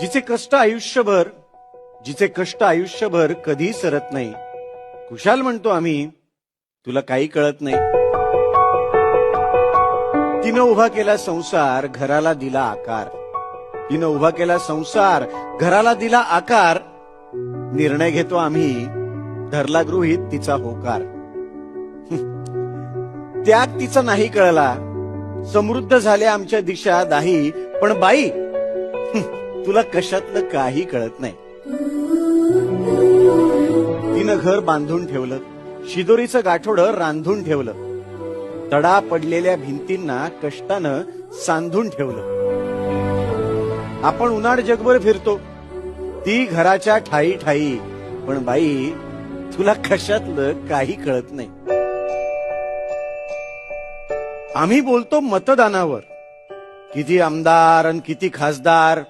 जिचे कष्ट आयुष्यभर कधी सरत नाही, खुशाल म्हणतो आम्ही, तुला काही कळत नाही. तिनं उभा केला संसार, घराला दिला आकार. तिनं उभा केला संसार, घराला दिला आकार. निर्णय घेतो आम्ही, धरला गृहीत तिचा होकार. त्याग तिचा नाही कळला, समृद्ध झाल्या आमच्या दिशा दाही. पण बाई, तुला कशातलं काही कळत नाही. तिनं घर बांधून ठेवलं, शिदोरीचं गाठोडं रांधून ठेवलं. तडा पडलेल्या भिंतींना कष्टानं सांधून ठेवलं. आपण उन्हाळ जगभर फिरतो, ती घराच्या ठाई ठाई. पण बाई, तुला कशातलं काही कळत नाही. आम्ही बोलतो मतदानावर, किती आमदार आणि किती खासदार,